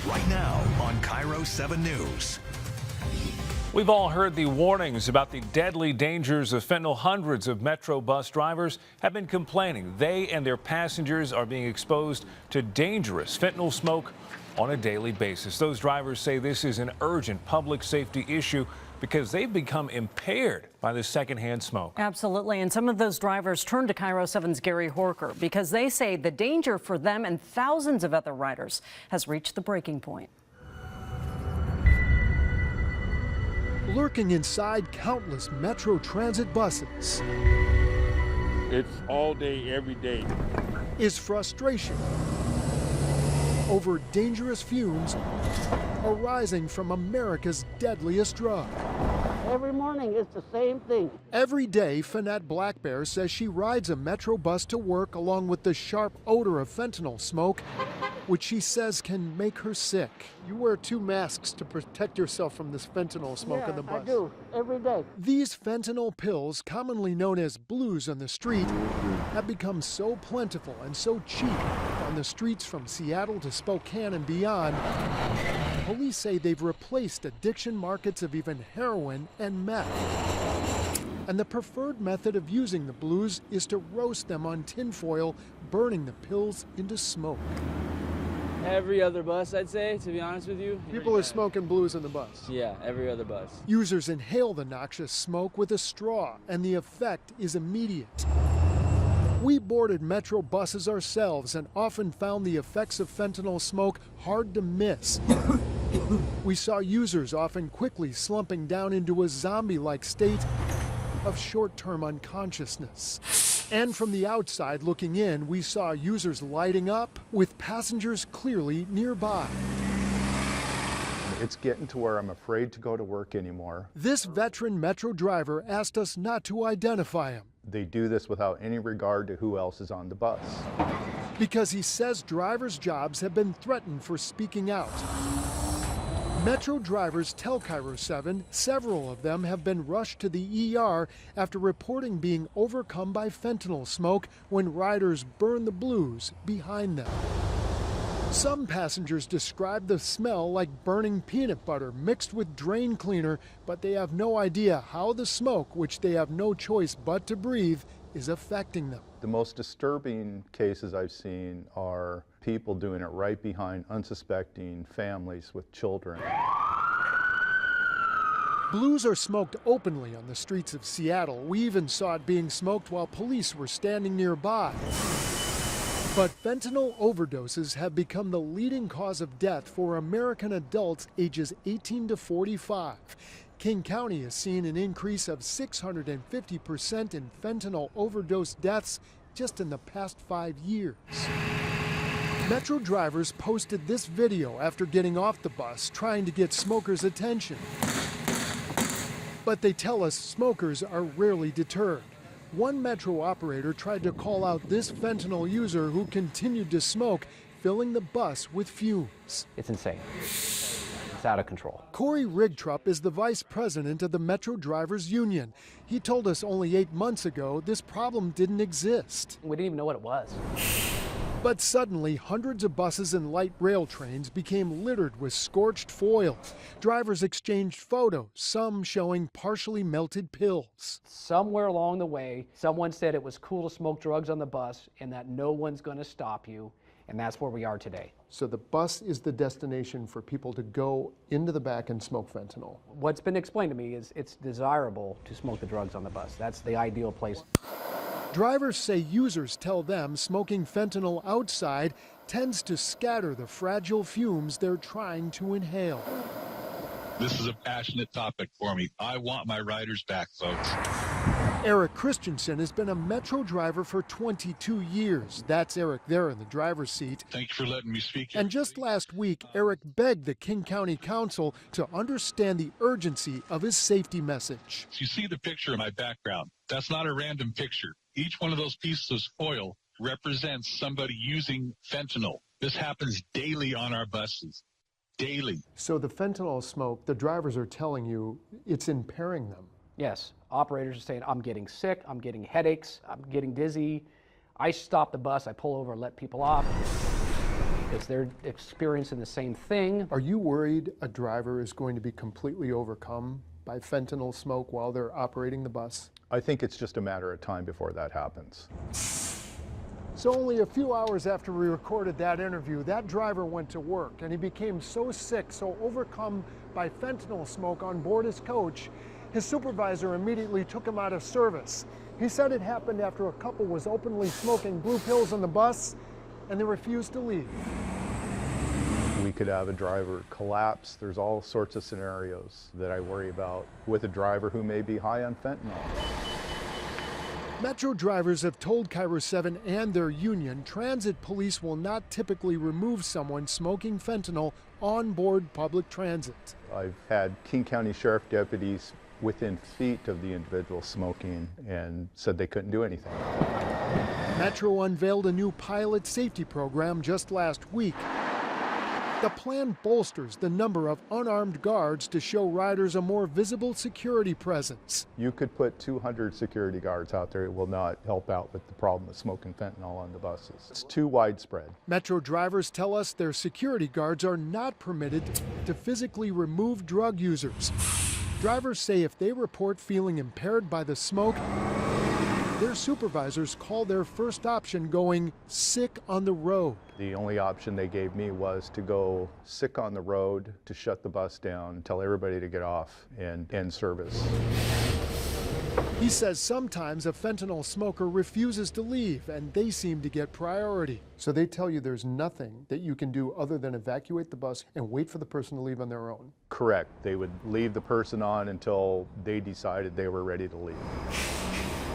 right now on KIRO 7 News. We've all heard the warnings about the deadly dangers of fentanyl. Hundreds of Metro bus drivers have been complaining they and their passengers are being exposed to dangerous fentanyl smoke on a daily basis. Those drivers say this is an urgent public safety issue because they've become impaired by the secondhand smoke. Absolutely. And some of those drivers turned to KIRO 7's Gary Horker because they say the danger for them and thousands of other riders has reached the breaking point. Lurking inside countless Metro Transit buses. It's all day, every day. Is frustration over dangerous fumes arising from America's deadliest drug. Every morning it's the same thing. Every day, Finette Blackbear says she rides a Metro bus to work along with the sharp odor of fentanyl smoke, which she says can make her sick. You wear 2 masks to protect yourself from this fentanyl smoke in the bus. I do, every day. These fentanyl pills, commonly known as blues on the street, have become so plentiful and so cheap on the streets from Seattle to Spokane and beyond. Police say they've replaced addiction markets of even heroin and meth. And the preferred method of using the blues is to roast them on tinfoil, burning the pills into smoke. Every other bus, I'd say, to be honest with you. People are smoking blues in the bus. Yeah, every other bus. Users inhale the noxious smoke with a straw, and the effect is immediate. We boarded Metro buses ourselves and often found the effects of fentanyl smoke hard to miss. We saw users often quickly slumping down into a zombie-like state of short-term unconsciousness. And from the outside looking in, we saw users lighting up with passengers clearly nearby. It's getting to where I'm afraid to go to work anymore. This veteran Metro driver asked us not to identify him. They do this without any regard to who else is on the bus. Because he says drivers' jobs have been threatened for speaking out. Metro drivers tell KIRO 7 several of them have been rushed to the ER after reporting being overcome by fentanyl smoke when riders burn the blues behind them. Some passengers describe the smell like burning peanut butter mixed with drain cleaner, but they have no idea how the smoke, which they have no choice but to breathe, is affecting them. The most disturbing cases I've seen are people doing it right behind unsuspecting families with children. Blues are smoked openly on the streets of Seattle. We even saw it being smoked while police were standing nearby. But fentanyl overdoses have become the leading cause of death for American adults ages 18 to 45. King County has seen an increase of 650% in fentanyl overdose deaths just in the past 5 years. Metro drivers posted this video after getting off the bus, trying to get smokers' attention. But they tell us smokers are rarely deterred. One Metro operator tried to call out this fentanyl user who continued to smoke, filling the bus with fumes. It's insane. It's out of control. Corey Rigtrup is the vice president of the Metro Drivers Union. He told us only 8 months ago this problem didn't exist. We didn't even know what it was. But suddenly, hundreds of buses and light rail trains became littered with scorched foil. Drivers exchanged photos, some showing partially melted pills. Somewhere along the way, someone said it was cool to smoke drugs on the bus and that no one's going to stop you. And that's where we are today. So the bus is the destination for people to go into the back and smoke fentanyl. What's been explained to me is it's desirable to smoke the drugs on the bus. That's the ideal place. Drivers say users tell them smoking fentanyl outside tends to scatter the fragile fumes they're trying to inhale. This is a passionate topic for me. I want my riders back, folks. Eric Christensen has been a Metro driver for 22 years. That's Eric there in the driver's seat. Thank you for letting me speak here. And just last week, Eric begged the King County Council to understand the urgency of his safety message. You see the picture in my background. That's not a random picture. Each one of those pieces of foil represents somebody using fentanyl. This happens daily on our buses. Daily. So the fentanyl smoke, the drivers are telling you it's impairing them. Yes, operators are saying, I'm getting sick, I'm getting headaches, I'm getting dizzy. I stop the bus, I pull over and let people off. because they're experiencing the same thing. Are you worried a driver is going to be completely overcome by fentanyl smoke while they're operating the bus? I think it's just a matter of time before that happens. So only a few hours after we recorded that interview, that driver went to work and he became so sick, so overcome by fentanyl smoke on board his coach, his supervisor immediately took him out of service. He said it happened after a couple was openly smoking blue pills on the bus and they refused to leave. We could have a driver collapse. There's all sorts of scenarios that I worry about with a driver who may be high on fentanyl. Metro drivers have told KIRO 7 and their union transit police will not typically remove someone smoking fentanyl on board public transit. I've had King County Sheriff deputies within feet of the individual smoking and said they couldn't do anything. Metro unveiled a new pilot safety program just last week. The plan bolsters the number of unarmed guards to show riders a more visible security presence. You could put 200 security guards out there. It will not help out with the problem of smoking fentanyl on the buses. It's too widespread. Metro drivers tell us their security guards are not permitted to physically remove drug users. Drivers say if they report feeling impaired by the smoke, their supervisors call their first option going sick on the road. The only option they gave me was to go sick on the road, to shut the bus down, tell everybody to get off and end service. He says sometimes a fentanyl smoker refuses to leave and they seem to get priority. So they tell you there's nothing that you can do other than evacuate the bus and wait for the person to leave on their own. Correct. They would leave the person on until they decided they were ready to leave.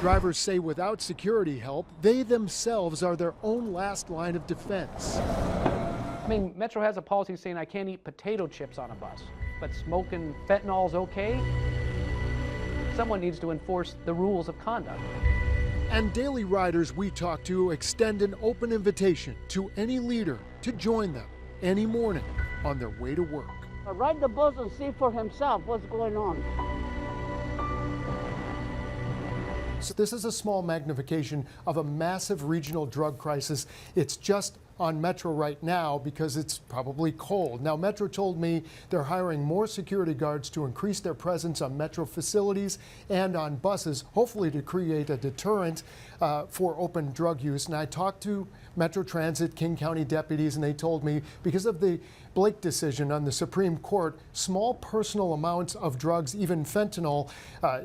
Drivers say without security help, they themselves are their own last line of defense. I mean, Metro has a policy saying I can't eat potato chips on a bus, but smoking fentanyl's okay? Someone needs to enforce the rules of conduct. And daily riders we talk to extend an open invitation to any leader to join them any morning on their way to work. Ride the bus and see for himself what's going on. So this is a small magnification of a massive regional drug crisis. It's just on Metro right now because it's probably cold. Now, Metro told me they're hiring more security guards to increase their presence on Metro facilities and on buses, hopefully to create a deterrent for open drug use. And I talked to Metro Transit King County deputies, and they told me because of the Blake decision on the Supreme Court, small personal amounts of drugs, even fentanyl,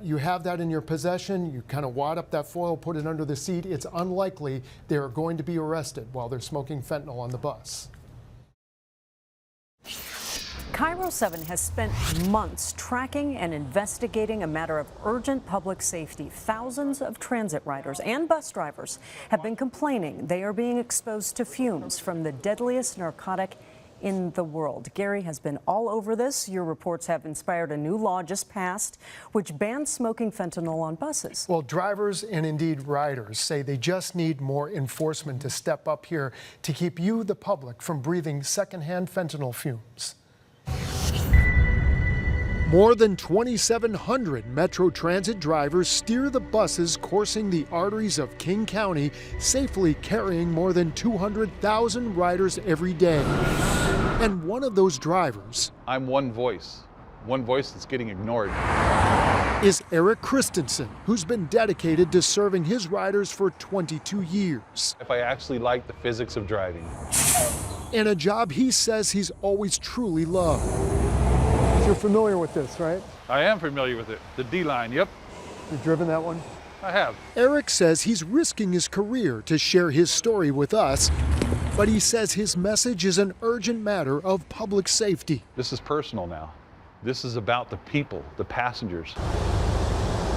you have that in your possession, you kind of wad up that foil, put it under the seat, it's unlikely they're going to be arrested while they're smoking fentanyl on the bus. KIRO 7 has spent months tracking and investigating a matter of urgent public safety. Thousands of transit riders and bus drivers have been complaining they are being exposed to fumes from the deadliest narcotic in the world. Gary has been all over this. Your reports have inspired a new law just passed which bans smoking fentanyl on buses. Well, drivers and indeed riders say they just need more enforcement to step up here to keep you, the public, from breathing secondhand fentanyl fumes. More than 2,700 Metro Transit drivers steer the buses coursing the arteries of King County, safely carrying more than 200,000 riders every day. And one of those drivers, I'm one voice that's getting ignored, is Eric Christensen, who's been dedicated to serving his riders for 22 years. if I actually like the physics of driving. And a job he says he's always truly loved. You're familiar with this, right? I am familiar with it. The D-line, yep, You've driven that one? I have. Eric says he's risking his career to share his story with us, but he says his message is an urgent matter of public safety. This is personal now. This is about the people, the passengers.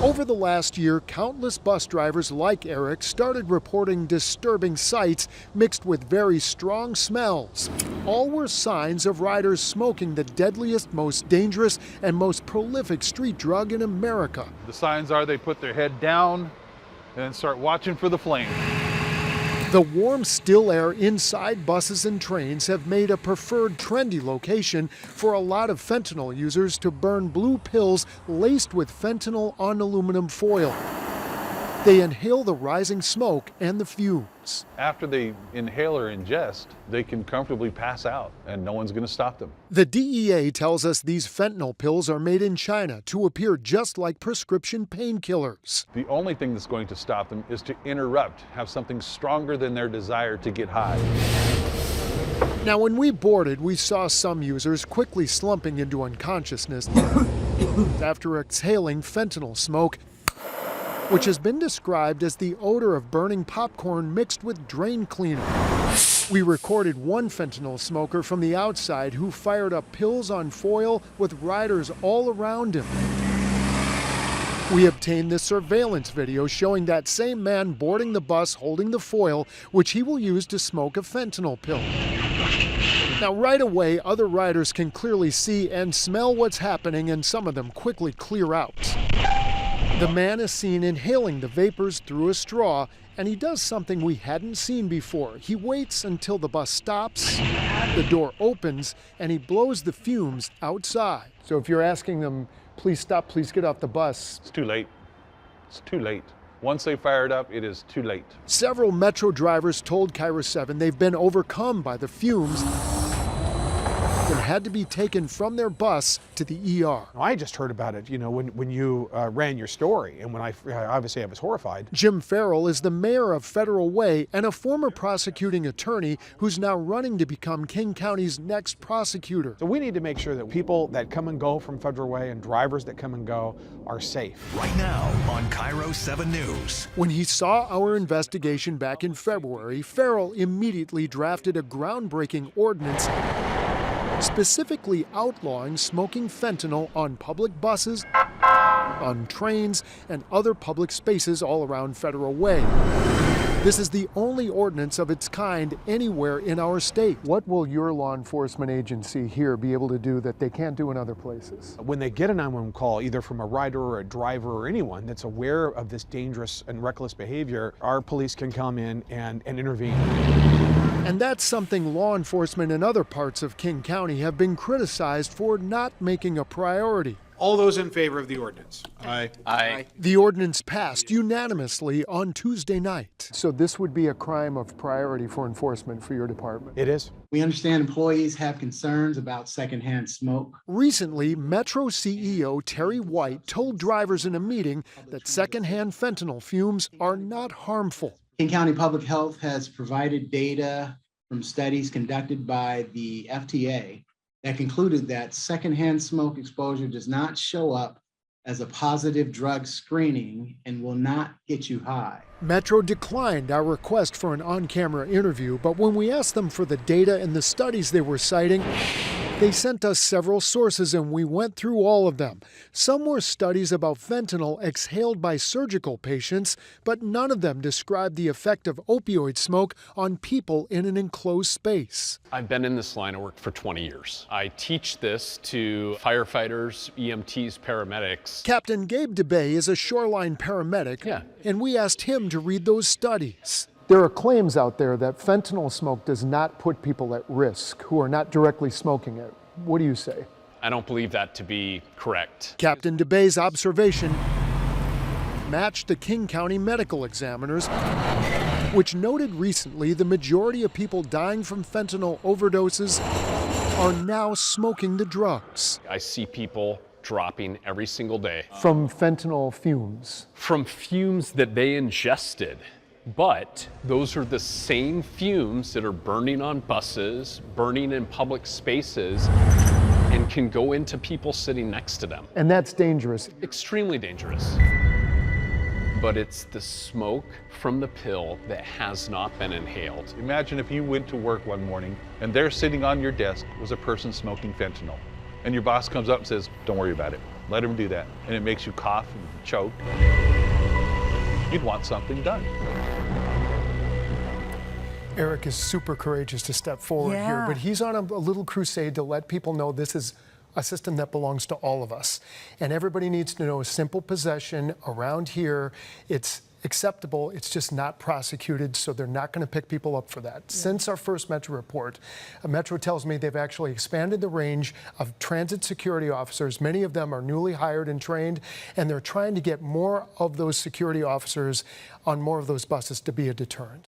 Over the last year, countless bus drivers like Eric started reporting disturbing sights mixed with very strong smells. All were signs of riders smoking the deadliest, most dangerous, and most prolific street drug in America. The signs are they put their head down and then start watching for the flame. The warm, still air inside buses and trains have made a preferred trendy location for a lot of fentanyl users to burn blue pills laced with fentanyl on aluminum foil. They inhale the rising smoke and the fumes. After they inhale or ingest, they can comfortably pass out, and no one's going to stop them. The DEA tells us these fentanyl pills are made in China to appear just like prescription painkillers. The only thing that's going to stop them is to interrupt, have something stronger than their desire to get high. Now, when we boarded, we saw some users quickly slumping into unconsciousness after exhaling fentanyl smoke, which has been described as the odor of burning popcorn mixed with drain cleaner. We recorded one fentanyl smoker from the outside who fired up pills on foil with riders all around him. We obtained this surveillance video showing that same man boarding the bus holding the foil, which he will use to smoke a fentanyl pill. Now, right away, other riders can clearly see and smell what's happening, and some of them quickly clear out. The man is seen inhaling the vapors through a straw, and he does something we hadn't seen before. He waits until the bus stops, the door opens, and he blows the fumes outside. So if you're asking them, please stop, please get off the bus. It's too late. It's too late. Once they fire it up, it is too late. Several Metro drivers told KIRO 7 they've been overcome by the fumes and had to be taken from their bus to the ER. I just heard about it, when you ran your story, and when obviously I was horrified. Jim Farrell is the mayor of Federal Way and a former prosecuting attorney who's now running to become King County's next prosecutor. So we need to make sure that people that come and go from Federal Way and drivers that come and go are safe. Right now on KIRO 7 News. When he saw our investigation back in February, Farrell immediately drafted a groundbreaking ordinance specifically outlawing smoking fentanyl on public buses, on trains, and other public spaces all around Federal Way. This is the only ordinance of its kind anywhere in our state. What will your law enforcement agency here be able to do that they can't do in other places? When they get a 911 call, either from a rider or a driver or anyone that's aware of this dangerous and reckless behavior, our police can come in and intervene. And that's something law enforcement in other parts of King County have been criticized for not making a priority. All those in favor of the ordinance? Aye. Aye. The ordinance passed unanimously on Tuesday night. So this would be a crime of priority for enforcement for your department. It is. We understand employees have concerns about secondhand smoke. Recently, Metro CEO Terry White told drivers in a meeting that secondhand fentanyl fumes are not harmful. King County Public Health has provided data from studies conducted by the FTA that concluded that secondhand smoke exposure does not show up as a positive drug screening and will not get you high. Metro declined our request for an on-camera interview, but when we asked them for the data and the studies they were citing, they sent us several sources and we went through all of them. Some were studies about fentanyl exhaled by surgical patients, but none of them described the effect of opioid smoke on people in an enclosed space. I've been in this line of work for 20 years. I teach this to firefighters, EMTs, paramedics. Captain Gabe DeBay is a shoreline paramedic, and we asked him to read those studies. There are claims out there that fentanyl smoke does not put people at risk who are not directly smoking it. What do you say? I don't believe that to be correct. Captain DeBay's observation matched the King County medical examiners, which noted recently the majority of people dying from fentanyl overdoses are now smoking the drugs. I see people dropping every single day. From fentanyl fumes? From fumes that they ingested. But those are the same fumes that are burning on buses, burning in public spaces, and can go into people sitting next to them. And that's dangerous. Extremely dangerous. But it's the smoke from the pill that has not been inhaled. Imagine if you went to work one morning and there sitting on your desk was a person smoking fentanyl. And your boss comes up and says, don't worry about it. Let him do that. And it makes you cough and choke. You'd want something done. Eric is super courageous to step forward here, but he's on a little crusade to let people know this is a system that belongs to all of us. And everybody needs to know a simple possession around here. It's acceptable. It's just not prosecuted, so they're not going to pick people up for that. Since our first Metro report, Metro tells me they've actually expanded the range of transit security officers. Many of them are newly hired and trained, and they're trying to get more of those security officers on more of those buses to be a deterrent.